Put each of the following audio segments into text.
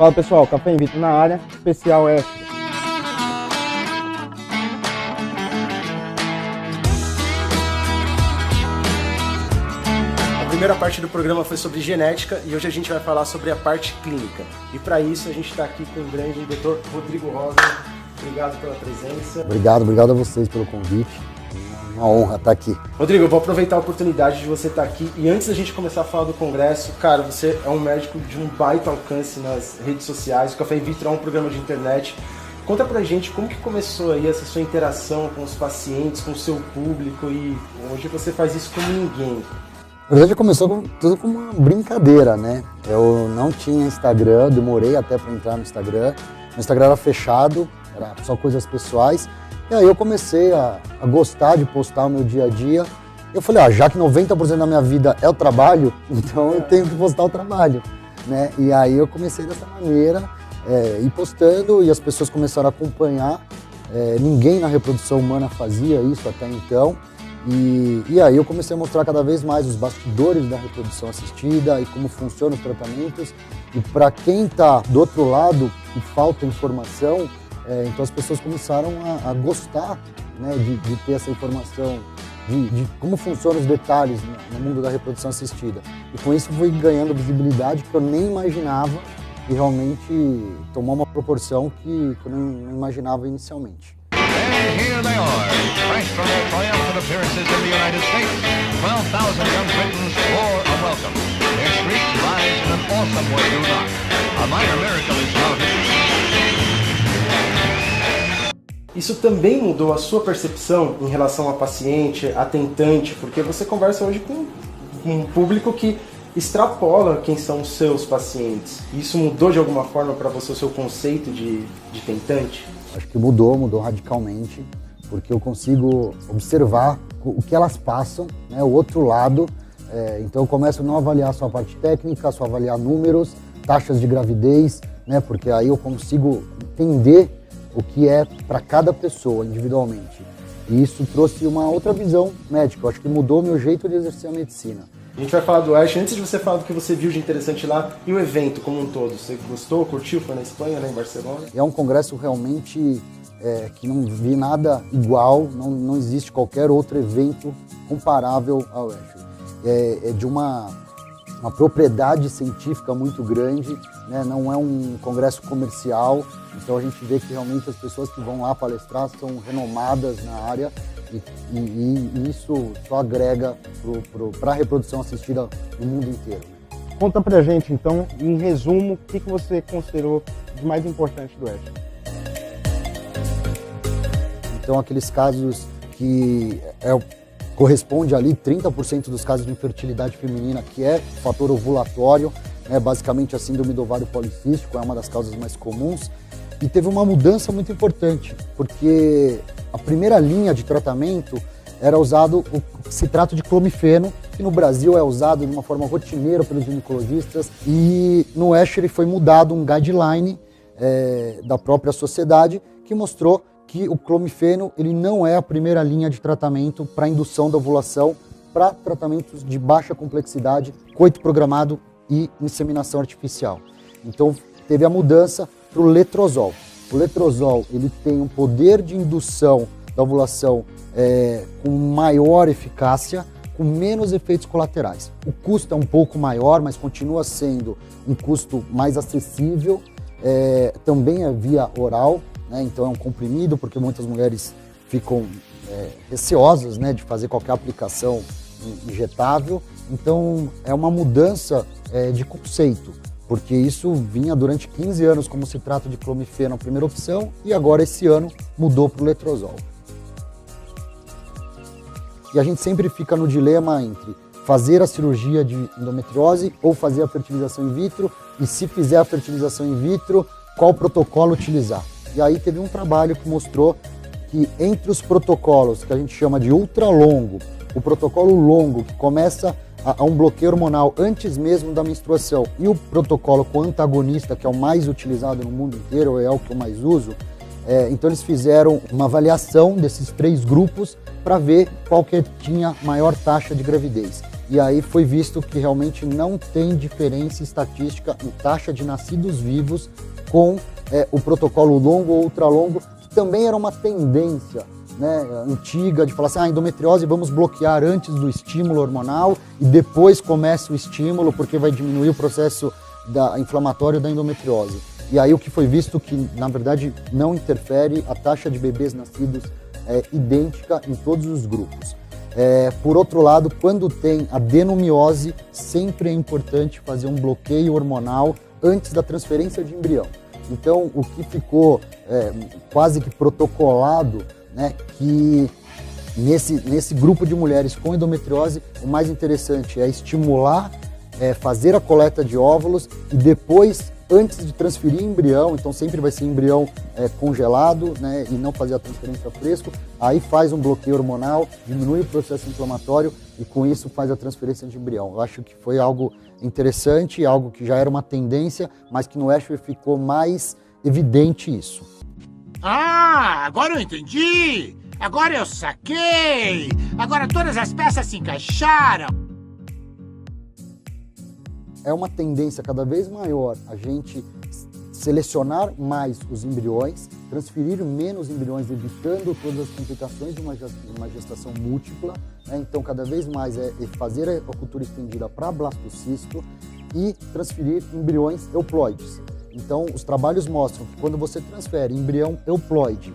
Fala pessoal, Café em Vitro na área, especial extra. A primeira parte do programa foi sobre genética e hoje a gente vai falar sobre a parte clínica. E para isso a gente está aqui com o grande Dr. Rodrigo Rosa. Obrigado pela presença. Obrigado a vocês pelo convite. Uma honra estar aqui. Rodrigo, eu vou aproveitar a oportunidade de você estar aqui e antes da gente começar a falar do congresso, cara, você é um médico de um baita alcance nas redes sociais, o Café in Vitro é um programa de internet. Conta pra gente como que começou aí essa sua interação com os pacientes, com o seu público e hoje você faz isso como ninguém. Na verdade começou tudo como uma brincadeira, né? Eu não tinha Instagram, demorei até para entrar no Instagram. Meu Instagram era fechado, era só coisas pessoais. E aí eu comecei a gostar de postar o meu dia a dia. Eu falei, já que 90% da minha vida é o trabalho, então eu tenho que postar o trabalho, né? E aí eu comecei dessa maneira, ir postando e as pessoas começaram a acompanhar. Ninguém na reprodução humana fazia isso até então. E aí eu comecei a mostrar cada vez mais os bastidores da reprodução assistida e como funcionam os tratamentos. E para quem está do outro lado e falta informação, então as pessoas começaram a gostar, né, de ter essa informação, de como funcionam os detalhes no mundo da reprodução assistida. E com isso fui ganhando visibilidade que eu nem imaginava e realmente tomou uma proporção que eu não imaginava inicialmente. And here they are, fresh from their triumphant appearances in the United States. 12,000 young Britons roar a welcome. Their streets rise in an awesome way to knock. A minor miracle is mounted. Isso também mudou a sua percepção em relação a paciente, a tentante, porque você conversa hoje com um público que extrapola quem são os seus pacientes. Isso mudou de alguma forma para você o seu conceito de tentante? Acho que mudou radicalmente, porque eu consigo observar o que elas passam, né, o outro lado. Então eu começo a não avaliar só a parte técnica, só avaliar números, taxas de gravidez, né, porque aí eu consigo entender o que é para cada pessoa individualmente. E isso trouxe uma outra visão médica. Eu acho que mudou o meu jeito de exercer a medicina. A gente vai falar do ASH. Antes de você falar do que você viu de interessante lá e o evento como um todo, você gostou, curtiu? Foi na Espanha, lá em Barcelona? É um congresso realmente que não vi nada igual, não existe qualquer outro evento comparável ao ASH. É de uma propriedade científica muito grande, né? Não é um congresso comercial, então a gente vê que realmente as pessoas que vão lá palestrar são renomadas na área e isso só agrega para a reprodução assistida no mundo inteiro. Conta pra gente então, em resumo, o que você considerou de mais importante do ASH? Então aqueles casos que corresponde ali 30% dos casos de infertilidade feminina, que é fator ovulatório, né, basicamente a síndrome do ovário policístico, é uma das causas mais comuns. E teve uma mudança muito importante, porque a primeira linha de tratamento era usado o citrato de clomifeno, que no Brasil é usado de uma forma rotineira pelos ginecologistas, e no ASH ele foi mudado um guideline da própria sociedade que mostrou que o clomifeno ele não é a primeira linha de tratamento para indução da ovulação para tratamentos de baixa complexidade, coito programado e inseminação artificial. Então teve a mudança para o letrozol. O letrozol ele tem um poder de indução da ovulação com maior eficácia, com menos efeitos colaterais. O custo é um pouco maior, mas continua sendo um custo mais acessível, também é via oral, né? Então é um comprimido, porque muitas mulheres ficam receosas, né, de fazer qualquer aplicação injetável. Então é uma mudança de conceito, porque isso vinha durante 15 anos como citrato de clomifeno a primeira opção e agora esse ano mudou para o letrozol. E a gente sempre fica no dilema entre fazer a cirurgia de endometriose ou fazer a fertilização in vitro, e se fizer a fertilização in vitro, qual protocolo utilizar. E aí teve um trabalho que mostrou que entre os protocolos que a gente chama de ultralongo, o protocolo longo que começa a um bloqueio hormonal antes mesmo da menstruação e o protocolo com antagonista, que é o mais utilizado no mundo inteiro, é o que eu mais uso, então eles fizeram uma avaliação desses 3 grupos para ver qual que tinha maior taxa de gravidez. e aí foi visto que realmente não tem diferença estatística em taxa de nascidos vivos com o protocolo longo ou ultralongo, que também era uma tendência, né, antiga, de falar assim, a endometriose vamos bloquear antes do estímulo hormonal e depois começa o estímulo porque vai diminuir o processo inflamatório da endometriose. E aí o que foi visto que, na verdade, não interfere, a taxa de bebês nascidos é idêntica em todos os grupos. Por outro lado, quando tem adenomiose, sempre é importante fazer um bloqueio hormonal antes da transferência de embrião. Então, o que ficou quase que protocolado, né, que nesse grupo de mulheres com endometriose, o mais interessante é estimular, fazer a coleta de óvulos e depois, antes de transferir embrião, então sempre vai ser embrião congelado, né, e não fazer a transferência fresco, aí faz um bloqueio hormonal, diminui o processo inflamatório e com isso faz a transferência de embrião. Eu acho que foi algo interessante, algo que já era uma tendência, mas que no ASHRAE ficou mais evidente isso. Ah, agora eu entendi! Agora eu saquei! Agora todas as peças se encaixaram! É uma tendência cada vez maior a gente selecionar mais os embriões, transferir menos embriões, evitando todas as complicações de uma gestação múltipla, né? Então, cada vez mais é fazer a cultura estendida para blastocisto e transferir embriões euploides. Então, os trabalhos mostram que quando você transfere embrião euploide,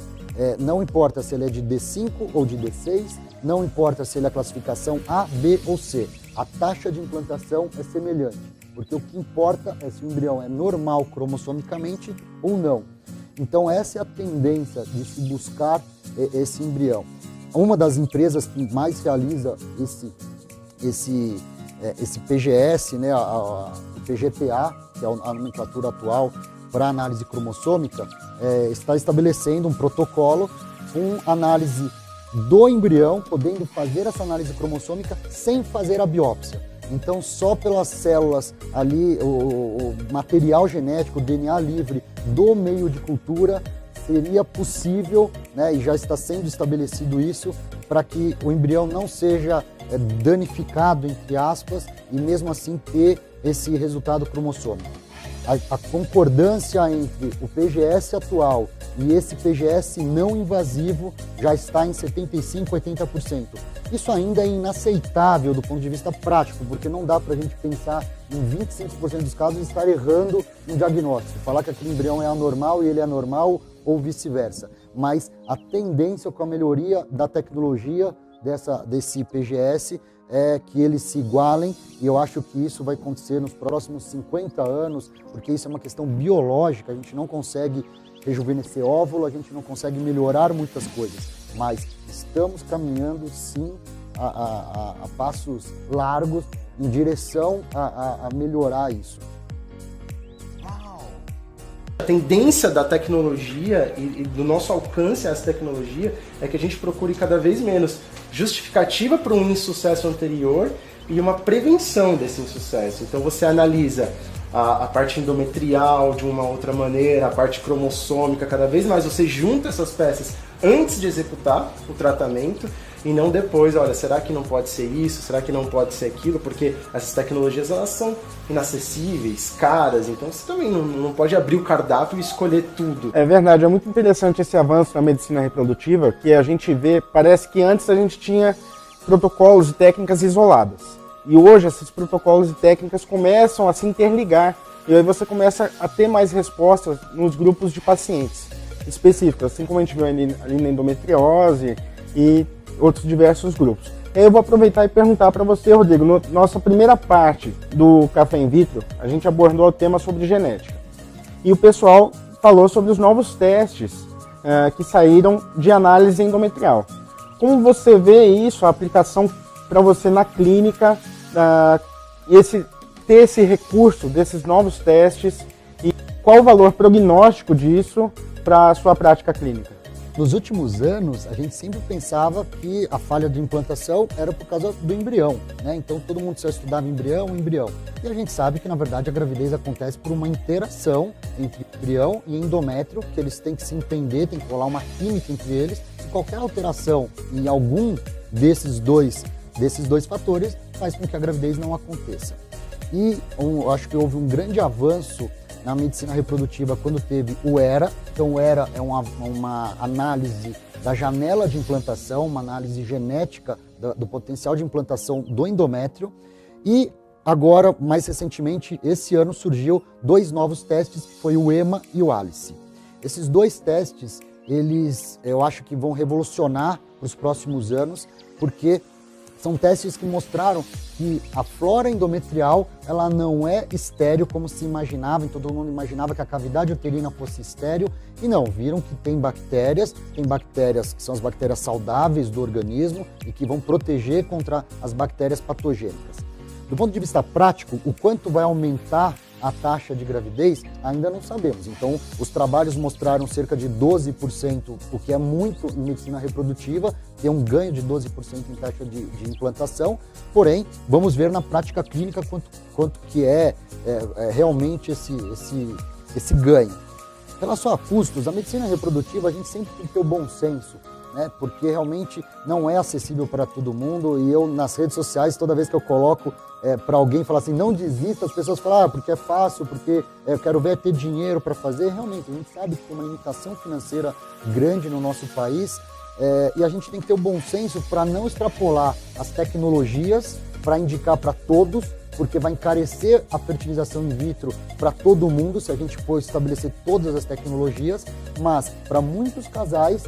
não importa se ele é de D5 ou de D6, não importa se ele é classificação A, B ou C, a taxa de implantação é semelhante, porque o que importa é se o embrião é normal cromossomicamente ou não. Então, essa é a tendência de se buscar esse embrião. Uma das empresas que mais realiza esse PGS, né, o PGTA, que é a nomenclatura atual para análise cromossômica, está estabelecendo um protocolo com análise do embrião, podendo fazer essa análise cromossômica sem fazer a biópsia. Então, só pelas células ali, o material genético, o DNA livre do meio de cultura, seria possível, né, e já está sendo estabelecido isso, para que o embrião não seja danificado, entre aspas, e mesmo assim ter esse resultado cromossômico. A concordância entre o PGS atual e esse PGS não invasivo já está em 75%, 80%. Isso ainda é inaceitável do ponto de vista prático, porque não dá para a gente pensar em 25% dos casos estar errando no diagnóstico, falar que aquele embrião é anormal e ele é anormal ou vice-versa. Mas a tendência com a melhoria da tecnologia desse PGS é que eles se igualem, e eu acho que isso vai acontecer nos próximos 50 anos, porque isso é uma questão biológica, a gente não consegue rejuvenescer óvulo, a gente não consegue melhorar muitas coisas, mas estamos caminhando sim a passos largos em direção a melhorar isso. A tendência da tecnologia e do nosso alcance a essa tecnologia é que a gente procure cada vez menos justificativa para um insucesso anterior e uma prevenção desse insucesso. Então você analisa a parte endometrial de uma outra maneira, a parte cromossômica, cada vez mais você junta essas peças antes de executar o tratamento e não depois, olha, será que não pode ser isso, será que não pode ser aquilo, porque essas tecnologias elas são inacessíveis, caras, então você também não pode abrir o cardápio e escolher tudo. É verdade, é muito interessante esse avanço na medicina reprodutiva, que a gente vê, parece que antes a gente tinha protocolos e técnicas isoladas, e hoje esses protocolos e técnicas começam a se interligar, e aí você começa a ter mais respostas nos grupos de pacientes específicos, assim como a gente viu ali na endometriose e outros diversos grupos. Eu vou aproveitar e perguntar para você, Rodrigo, nossa primeira parte do Café in Vitro, a gente abordou o tema sobre genética. E o pessoal falou sobre os novos testes que saíram de análise endometrial. Como você vê isso, a aplicação para você na clínica, ter esse recurso desses novos testes e qual o valor prognóstico disso para a sua prática clínica? Nos últimos anos, a gente sempre pensava que a falha de implantação era por causa do embrião, né? Então todo mundo só estudava embrião. E a gente sabe que, na verdade, a gravidez acontece por uma interação entre embrião e endométrio, que eles têm que se entender, tem que rolar uma química entre eles. E qualquer alteração em algum desses dois fatores faz com que a gravidez não aconteça. E eu acho que houve um grande avanço na medicina reprodutiva quando teve o ERA. Então o ERA é uma análise da janela de implantação, uma análise genética do potencial de implantação do endométrio. E agora, mais recentemente, esse ano surgiu 2 novos testes, que foi o EMA e o ALICE. Esses 2 testes, eu acho que vão revolucionar para os próximos anos, porque são testes que mostraram que a flora endometrial ela não é estéril como se imaginava, então todo mundo imaginava que a cavidade uterina fosse estéril, e não, viram que tem bactérias que são as bactérias saudáveis do organismo e que vão proteger contra as bactérias patogênicas. Do ponto de vista prático, o quanto vai aumentar a taxa de gravidez, ainda não sabemos. Então, os trabalhos mostraram cerca de 12%, o que é muito em medicina reprodutiva, tem um ganho de 12% em taxa de implantação, porém, vamos ver na prática clínica quanto que é realmente esse ganho. Em relação a custos, a medicina reprodutiva, a gente sempre tem que ter o bom senso, né? Porque realmente não é acessível para todo mundo, e eu nas redes sociais, toda vez que eu coloco para alguém falar assim, não desista, as pessoas falam, porque é fácil, porque eu quero ver ter dinheiro para fazer. Realmente, a gente sabe que tem uma limitação financeira grande no nosso país, e a gente tem que ter o bom senso para não extrapolar as tecnologias, para indicar para todos, porque vai encarecer a fertilização in vitro para todo mundo se a gente for estabelecer todas as tecnologias, mas para muitos casais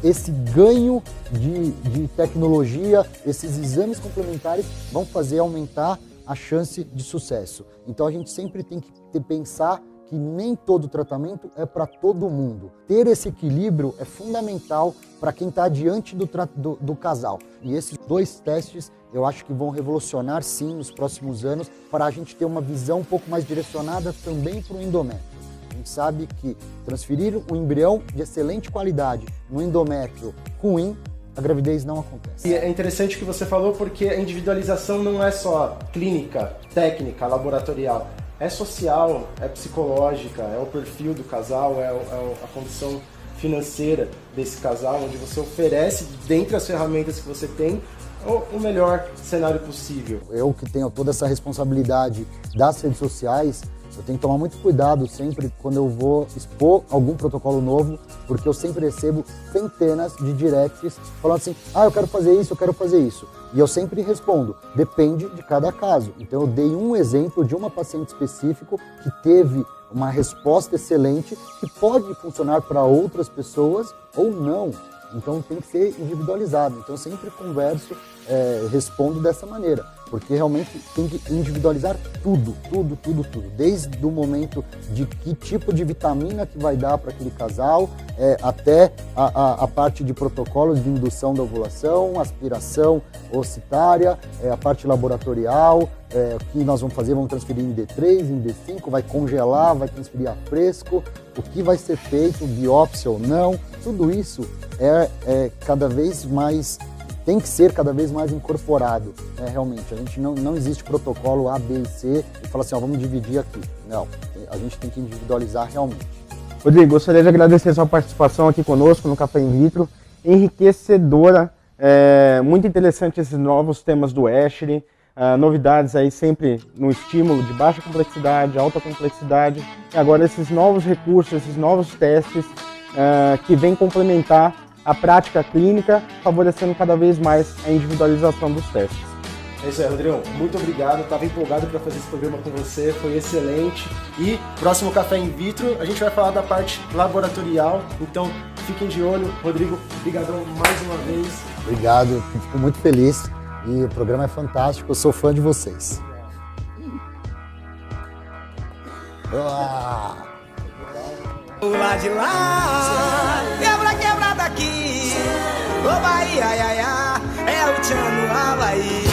esse ganho de tecnologia, esses exames complementares vão fazer aumentar a chance de sucesso. Então a gente sempre tem que pensar que nem todo tratamento é para todo mundo. Ter esse equilíbrio é fundamental para quem está diante do casal. E esses 2 testes eu acho que vão revolucionar sim nos próximos anos para a gente ter uma visão um pouco mais direcionada também para o endométrio. A gente sabe que transferir um embrião de excelente qualidade no endométrio ruim, a gravidez não acontece. E é interessante o que você falou, porque a individualização não é só clínica, técnica, laboratorial. É social, é psicológica, é o perfil do casal, é a condição financeira desse casal, onde você oferece, dentre as ferramentas que você tem, o melhor cenário possível. Eu que tenho toda essa responsabilidade das redes sociais, eu tenho que tomar muito cuidado sempre quando eu vou expor algum protocolo novo, porque eu sempre recebo centenas de directs falando assim, eu quero fazer isso, eu quero fazer isso. E eu sempre respondo, depende de cada caso. Então eu dei um exemplo de uma paciente específica que teve uma resposta excelente, que pode funcionar para outras pessoas ou não. Então tem que ser individualizado. Então eu sempre converso, respondo dessa maneira, porque realmente tem que individualizar tudo, desde o momento de que tipo de vitamina que vai dar para aquele casal, até a parte de protocolos de indução da ovulação, aspiração ocitária, a parte laboratorial, o que nós vamos fazer, vamos transferir em D3, em D5, vai congelar, vai transferir a fresco, o que vai ser feito, biópsia ou não, tudo isso cada vez mais, tem que ser cada vez mais incorporado, realmente. A gente não existe protocolo A, B e C e fala assim, vamos dividir aqui. Não, a gente tem que individualizar realmente. Rodrigo, gostaria de agradecer a sua participação aqui conosco no Café in Vitro, enriquecedora, muito interessante esses novos temas do Ashley, novidades aí sempre no estímulo de baixa complexidade, alta complexidade, e agora esses novos recursos, esses novos testes que vêm complementar a prática clínica, favorecendo cada vez mais a individualização dos testes. É isso aí, Rodrigão. Muito obrigado. Estava empolgado para fazer esse programa com você, foi excelente. E próximo Café in Vitro, a gente vai falar da parte laboratorial, então fiquem de olho. Rodrigo, obrigadão mais uma vez. Obrigado, fico muito feliz e o programa é fantástico, eu sou fã de vocês. Lá de lá, quebra daqui, ô Bahia, é o Tchan no Havaí.